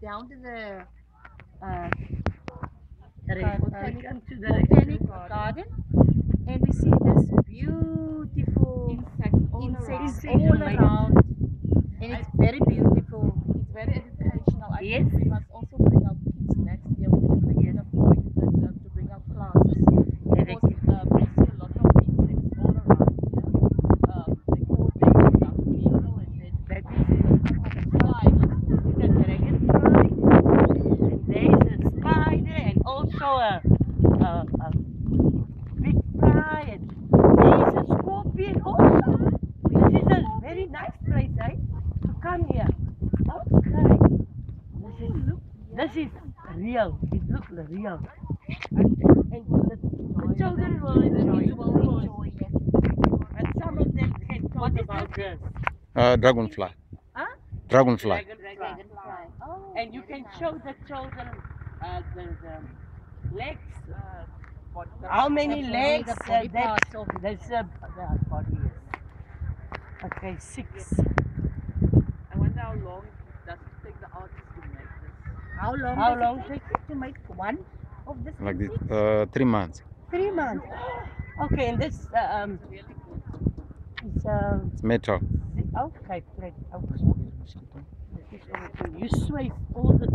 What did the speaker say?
down to the botanic garden, and we see this beautiful insects all around, and it's very beautiful. It's very educational. I Yes. think we must also bring our kids next year. We can make it a point to bring our classes because we see a lot of insects all around here. They call them the duck beetle, and then That is fly. the dragonfly. There's a spider and also a big fly, and there's a scorpion also. This is a very nice place, eh? To come here. Okay. This is real. It looks real. And the children will enjoy it. And some of them can talk about this. Dragonfly. Huh? Dragonfly. Dragonfly. And you can show the children the legs. How many legs? body parts That's the body. Okay, 6. I wonder how long does it take the artist to make this? How long does it take to make one of this? Like this, 3 months. 3 months. Okay, and this Really good. is It's metal. okay, great. You sway all the